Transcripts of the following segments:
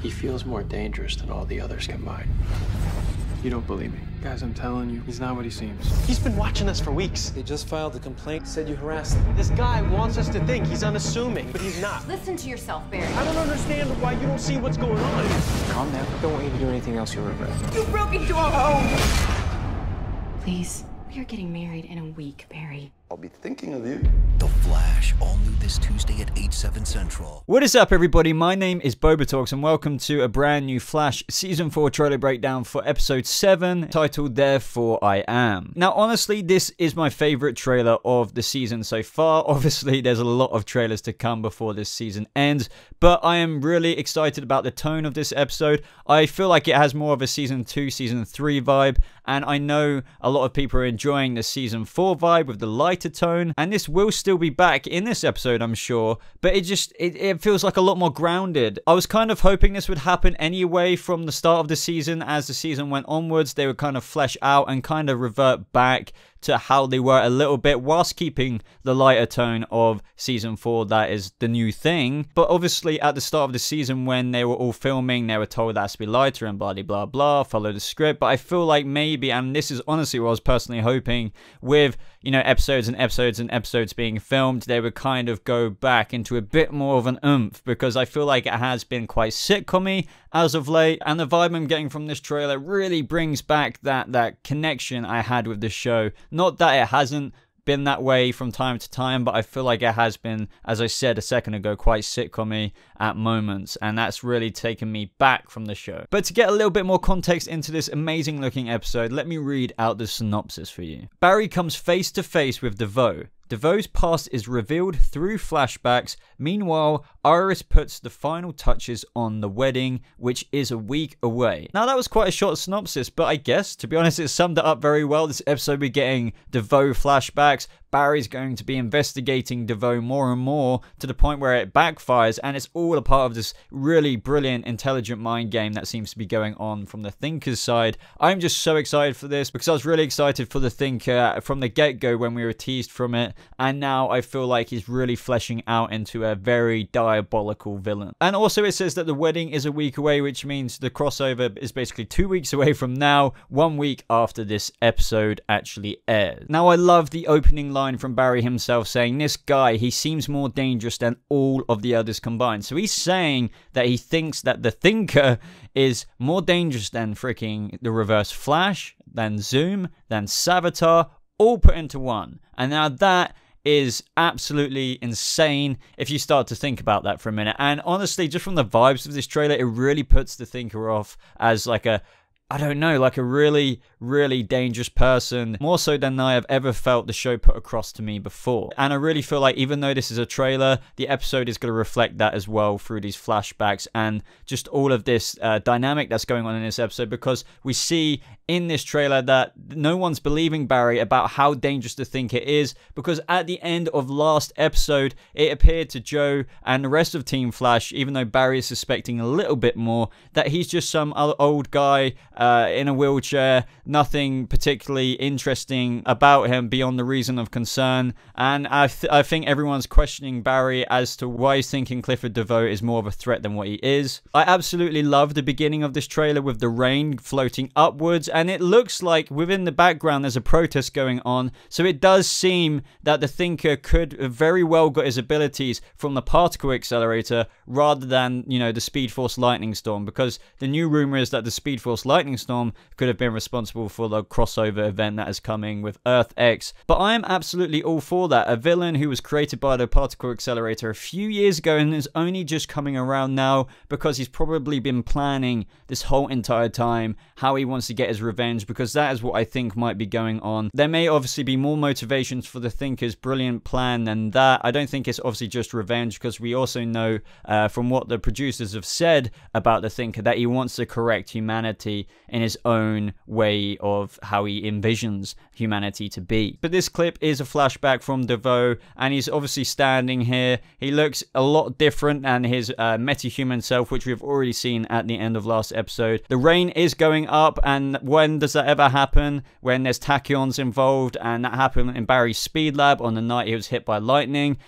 He feels more dangerous than all the others combined. You don't believe me. Guys, I'm telling you, he's not what he seems. He's been watching us for weeks. They just filed a complaint, said you harassed them. This guy wants us to think he's unassuming, but he's not. Listen to yourself, Barry. I don't understand why you don't see what's going on. Calm down. Don't want you to do anything else you'll regret. You broke into our home! Please, we are getting married in a week, Barry. I'll be thinking of you. The Flash, all new this Tuesday at 8/7 Central. What is up, everybody? My name is BobaTalks, and welcome to a brand new Flash Season 4 trailer breakdown for Episode 7, titled Therefore I Am. Now, honestly, this is my favorite trailer of the season so far. Obviously, there's a lot of trailers to come before this season ends, but I am really excited about the tone of this episode. I feel like it has more of a Season 2, Season 3 vibe, and I know a lot of people are enjoying the Season 4 vibe with the lighter tone, and this will still be back in this episode, I'm sure, but it feels like a lot more grounded. I was kind of hoping this would happen anyway from the start of the season. As the season went onwards, they would kind of flesh out and kind of revert back to how they were a little bit, whilst keeping the lighter tone of Season 4. That is the new thing. But obviously at the start of the season, when they were all filming, they were told that has to be lighter and blah blah blah, follow the script. But I feel like maybe, and this is honestly what I was personally hoping, with, you know, episodes and episodes and episodes being filmed, they would kind of go back into a bit more of an oomph, because I feel like it has been quite sitcom-y as of late, and the vibe I'm getting from this trailer really brings back that connection I had with the show. Not that it hasn't been that way from time to time, but I feel like it has been, as I said a second ago, quite sitcom-y at moments, and that's really taken me back from the show. But to get a little bit more context into this amazing looking episode, let me read out the synopsis for you. Barry comes face to face with DeVoe. DeVoe's past is revealed through flashbacks. Meanwhile, Iris puts the final touches on the wedding, which is a week away. Now, that was quite a short synopsis, but I guess, to be honest, it summed it up very well. This episode, we're getting DeVoe flashbacks. Barry's going to be investigating DeVoe more and more, to the point where it backfires, and it's all a part of this really brilliant, intelligent mind game that seems to be going on from the Thinker's side. I'm just so excited for this, because I was really excited for the Thinker from the get-go when we were teased from it, and now I feel like he's really fleshing out into a very diabolical villain. And also it says that the wedding is a week away, which means the crossover is basically 2 weeks away from now, 1 week after this episode actually airs. Now, I love the opening line from Barry himself saying, this guy, he seems more dangerous than all of the others combined. So he's saying that he thinks that the Thinker is more dangerous than freaking the Reverse Flash, than Zoom, than Savitar, all put into one. And now that is absolutely insane if you start to think about that for a minute. And honestly, just from the vibes of this trailer, it really puts the Thinker off as like a, I don't know, like a really, really dangerous person, more so than I have ever felt the show put across to me before. And I really feel like, even though this is a trailer, the episode is going to reflect that as well through these flashbacks and just all of this dynamic that's going on in this episode, because we see in this trailer that no one's believing Barry about how dangerous the Thinker is, because at the end of last episode, it appeared to Joe and the rest of Team Flash, even though Barry is suspecting a little bit more, that he's just some old guy in a wheelchair, nothing particularly interesting about him beyond the reason of concern. And I think everyone's questioning Barry as to why he's thinking Clifford DeVoe is more of a threat than what he is. I absolutely love the beginning of this trailer with the rain floating upwards, and it looks like within the background there's a protest going on, so it does seem that the Thinker could have very well got his abilities from the particle accelerator rather than, you know, the Speed Force Lightning Storm, because the new rumor is that the Speed Force Lightning Storm could have been responsible for the crossover event that is coming with Earth X. But I am absolutely all for that. A villain who was created by the particle accelerator a few years ago and is only just coming around now because he's probably been planning this whole entire time how he wants to get his revenge, because that is what I think might be going on. There may obviously be more motivations for the Thinker's brilliant plan than that. I don't think it's obviously just revenge, because we also know from what the producers have said about the Thinker that he wants to correct humanity in his own way of how he envisions humanity to be. But this clip is a flashback from DeVoe, and he's obviously standing here. He looks a lot different than his metahuman self, which we've already seen at the end of last episode. The rain is going up, and what when does that ever happen? When there's tachyons involved, and that happened in Barry's speed lab on the night he was hit by lightning,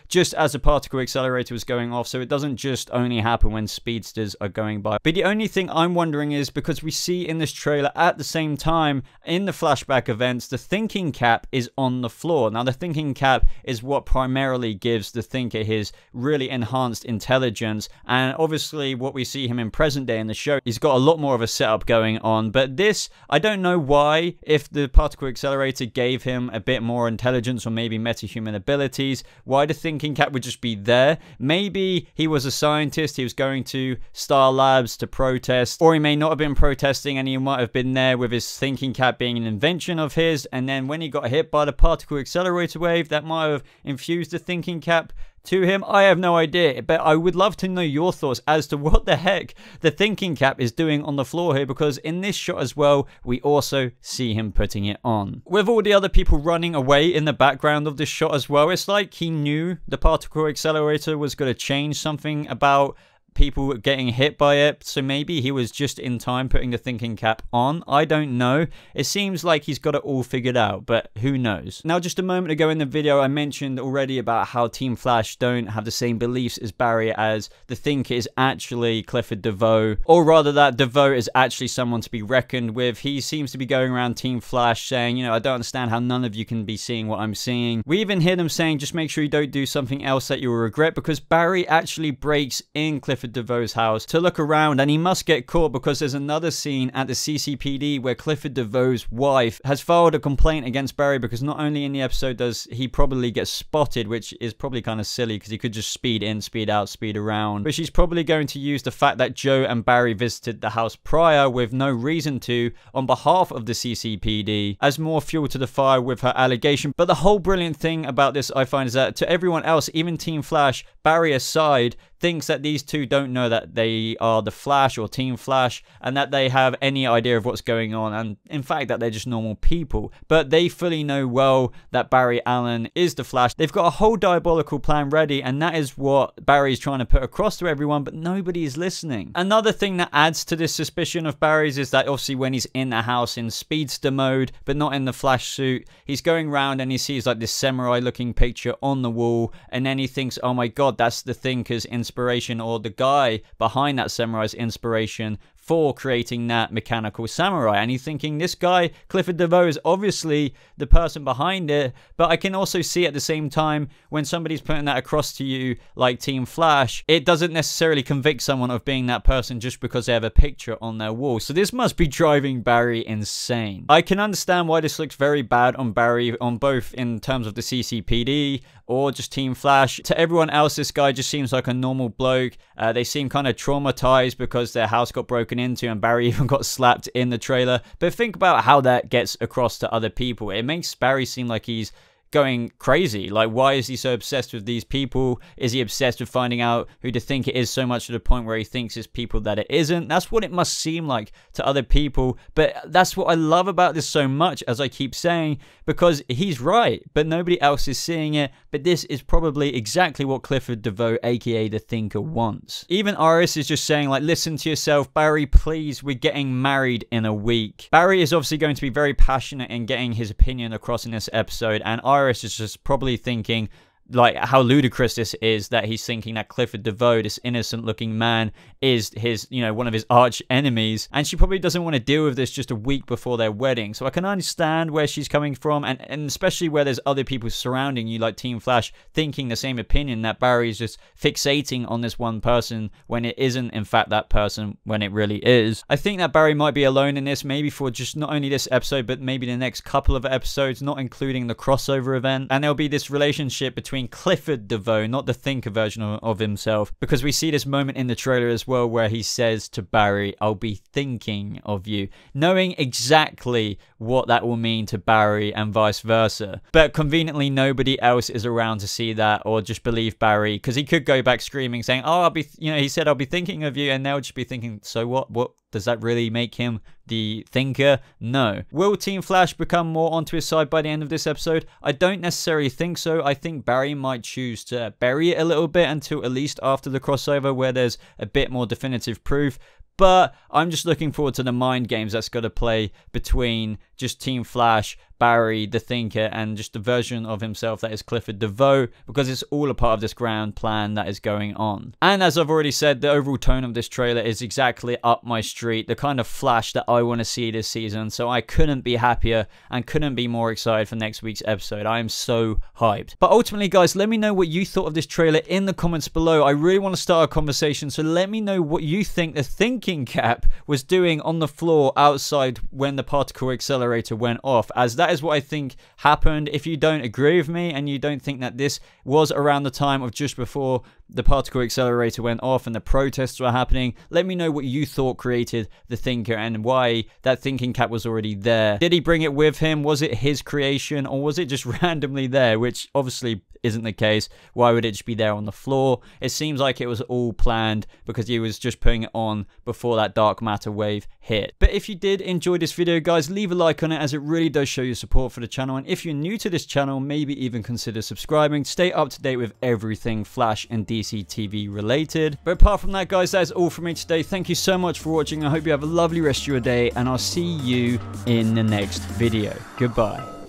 just as the particle accelerator was going off. So it doesn't just only happen when speedsters are going by. But the only thing I'm wondering is, because we see in this trailer at the same time in the flashback events, the thinking cap is on the floor. Now the thinking cap is what primarily gives the thinker his really enhanced intelligence, and obviously what we see him in present day in the show, he's got a lot more of a setup going on. But this, I don't know why, if the particle accelerator gave him a bit more intelligence or maybe metahuman abilities, why the thinking cap would just be there. Maybe he was a scientist, he was going to Star Labs to protest, or he may not have been protesting and he might have been there with his thinking cap being an invention of his, and then when he got hit by the particle accelerator wave, that might have infused the thinking cap to him. I have no idea, but I would love to know your thoughts as to what the heck the thinking cap is doing on the floor here, because in this shot as well, we also see him putting it on. With all the other people running away in the background of this shot as well, it's like he knew the particle accelerator was going to change something about people getting hit by it, so maybe he was just in time putting the thinking cap on. I don't know. It seems like he's got it all figured out, but who knows. Now, just a moment ago in the video, I mentioned already about how Team Flash don't have the same beliefs as Barry, as the thinker is actually Clifford DeVoe, or rather that DeVoe is actually someone to be reckoned with. He seems to be going around Team Flash saying, you know, I don't understand how none of you can be seeing what I'm seeing. We even hear them saying, just make sure you don't do something else that you will regret, because Barry actually breaks in Clifford DeVoe's house to look around, and he must get caught, because there's another scene at the CCPD where Clifford DeVoe's wife has filed a complaint against Barry, because not only in the episode does he probably get spotted, which is probably kind of silly because he could just speed in, speed out, speed around, but she's probably going to use the fact that Joe and Barry visited the house prior with no reason to on behalf of the CCPD as more fuel to the fire with her allegation. But the whole brilliant thing about this, I find, is that to everyone else, even Team Flash, Barry aside, thinks that these two don't know that they are the Flash or Team Flash, and that they have any idea of what's going on, and in fact that they're just normal people. But they fully know well that Barry Allen is the Flash. They've got a whole diabolical plan ready, and that is what Barry's trying to put across to everyone, but nobody is listening. Another thing that adds to this suspicion of Barry's is that obviously when he's in the house in speedster mode, but not in the Flash suit, he's going around and he sees like this samurai looking picture on the wall, and then he thinks, oh my god, that's the thinker's inspiration, or the guy behind that samurai's inspiration for creating that mechanical samurai. And he's thinking, this guy, Clifford DeVoe, is obviously the person behind it. But I can also see at the same time, when somebody's putting that across to you, like Team Flash, it doesn't necessarily convict someone of being that person just because they have a picture on their wall. So this must be driving Barry insane. I can understand why this looks very bad on Barry, on both in terms of the CCPD or just Team Flash. To everyone else, this guy just seems like a normal bloke. They seem kind of traumatized because their house got broken into, and Barry even got slapped in the trailer. But think about how that gets across to other people. It makes Barry seem like he's going crazy. Like, why is he so obsessed with these people? Is he obsessed with finding out who to think it is so much to the point where he thinks it's people that it isn't? That's what it must seem like to other people. But that's what I love about this so much, as I keep saying, because he's right, but nobody else is seeing it. But this is probably exactly what Clifford DeVoe, aka the Thinker, wants. Even Iris is just saying, like, listen to yourself, Barry, please, we're getting married in a week. Barry is obviously going to be very passionate in getting his opinion across in this episode, and Iris is just probably thinking, like, how ludicrous this is, that he's thinking that Clifford DeVoe, this innocent looking man, is his, you know, one of his arch enemies, and she probably doesn't want to deal with this just a week before their wedding. So I can understand where she's coming from, and especially where there's other people surrounding you, like Team Flash, thinking the same opinion, that Barry's just fixating on this one person when it isn't in fact that person, when it really is. I think that Barry might be alone in this, maybe for just not only this episode, but maybe the next couple of episodes, not including the crossover event, and there'll be this relationship between Clifford DeVoe, not the Thinker version of himself, because we see this moment in the trailer as well where he says to Barry, I'll be thinking of you, knowing exactly what that will mean to Barry and vice versa. But conveniently nobody else is around to see that or just believe Barry, because he could go back screaming saying, oh, I'll be, you know, he said I'll be thinking of you, and they'll just be thinking, so what does that really make him the Thinker? No. Will Team Flash become more onto his side by the end of this episode? I don't necessarily think so. I think Barry might choose to bury it a little bit until at least after the crossover, where there's a bit more definitive proof. But I'm just looking forward to the mind games that's going to play between just Team Flash, Barry, the Thinker, and just the version of himself that is Clifford DeVoe, because it's all a part of this grand plan that is going on. And as I've already said, the overall tone of this trailer is exactly up my street, the kind of Flash that I want to see this season, so I couldn't be happier and couldn't be more excited for next week's episode. I am so hyped. But ultimately, guys, let me know what you thought of this trailer in the comments below. I really want to start a conversation, so let me know what you think the thinking cap was doing on the floor outside when the particle accelerator went off, as that is what I think happened. If you don't agree with me and you don't think that this was around the time of just before the particle accelerator went off and the protests were happening, let me know what you thought created the Thinker and why that thinking cap was already there. Did he bring it with him? Was it his creation, or was it just randomly there, which obviously isn't the case? Why would it just be there on the floor? It seems like it was all planned because he was just putting it on before that dark matter wave hit. But if you did enjoy this video, guys, leave a like on it, as it really does show your support for the channel. And if you're new to this channel, maybe even consider subscribing to stay up to date with everything Flash and DC TV related. But apart from that, guys, that is all from me today. Thank you so much for watching. I hope you have a lovely rest of your day, and I'll see you in the next video. Goodbye.